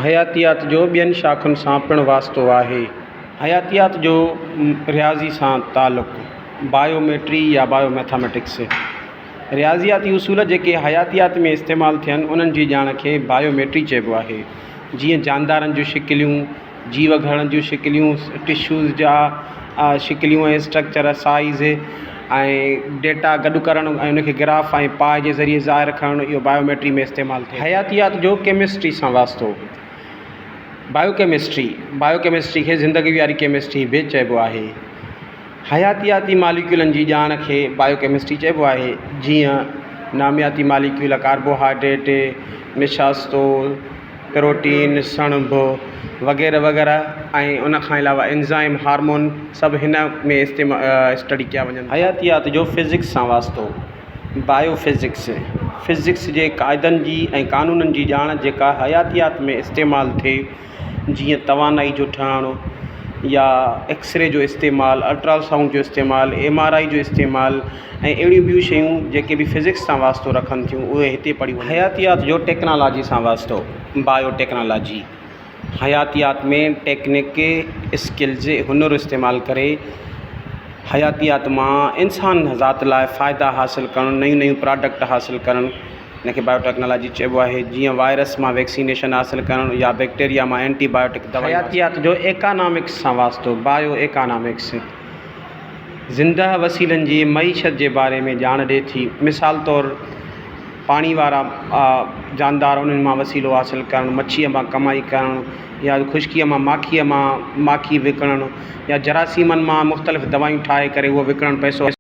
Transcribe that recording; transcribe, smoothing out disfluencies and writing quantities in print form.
हयातियात जो ॿियनि शाख़ुनि सां पिणु वास्तो आहे। हयातियात जो रियाज़ी सां तालुक़ु बायोमेट्री या बायोमैथमेटिक्स। रियाज़ियाती उसूल जेके हयातियात में इस्तेमालु थियनि उन्हनि जी ॼाण खे बायोमेट्री चइबो आहे। जीअं जानदारनि जूं शिकिलियूं, जीव घरनि जूं शिकिलियूं, टिश्यूज़ जा शिकिलियूं ऐं स्ट्रक्चर, साइज़ ऐं डेटा गॾु करणु ऐं उनखे ग्राफ ऐं पाए जे ज़रिए ज़ाहिर करणु, इहो बायोमेट्री में इस्तेमालु थिए। हयातियात जो केमिस्ट्री सां वास्तो। बायोकेमिस्ट्री खे ज़िंदगी वारी केमिस्ट्री बि चइबो आहे। हयातियाती मालिक्यूलनि जी ॼाण खे बायोकेमिस्ट्री चइबो आहे। जीअं नामियाती मालिक्यूल, कार्बोहाइड्रेट, निशास्तो, प्रोटीन, सणभ वग़ैरह वग़ैरह ऐं उन खां अलावा एंज़ाइम, हार्मोन सभु हिन में स्टडी कया वञनि। हयातियात जो फिज़िक्स सां वास्तो। फिज़िक्स जे क़ाइदनि जी ऐं क़ानूननि जी ॼाण जेका हयातियात में इस्तेमालु थिए, जीअं तवानाई जो ठहणु या एक्सरे जो इस्तेमालु, अल्ट्रासाउंड जो इस्तेमालु, MRI जो इस्तेमालु ऐं अहिड़ियूं ॿियूं शयूं जेके बि फिज़िक्स सां वास्तो रखनि थियूं, उहे हिते पढ़ियूं। हयातियात जो टेक्नोलॉजी सां वास्तो। बायोटेक्नोलॉजी हयातियात में टेक्निक, स्किल्स, हुनर इस्तेमालु करे हयातियात मां इंसान ज़ात लाइ फ़ाइदा हासिलु करणु, नयूं प्रोडक्ट हासिलु करणु, इनखे बायोटेक्नोलॉजी चइबो आहे। जीअं वायरस मां वैक्सीनेशन हासिलु करणु या बैक्टीरिया मां एंटीबायोटिक दवा। हयातियात जो इकोनॉमिक्स सां वास्तो। बायो इकोनॉमिक्स ज़िंदह वसीलनि जी मईशत जे बारे में ॼाण ॾिए थी। मिसाल तौरु पाणी वारा जानदार, उन्हनि मां वसीलो हासिलु करणु, मच्छीअ मां कमाई करणु या ख़ुश्कीअ मां माखी विकिणणु या जरासीमनि मां मुख़्तलिफ़ दवायूं ठाहे करे उहो विकिणणु, पैसो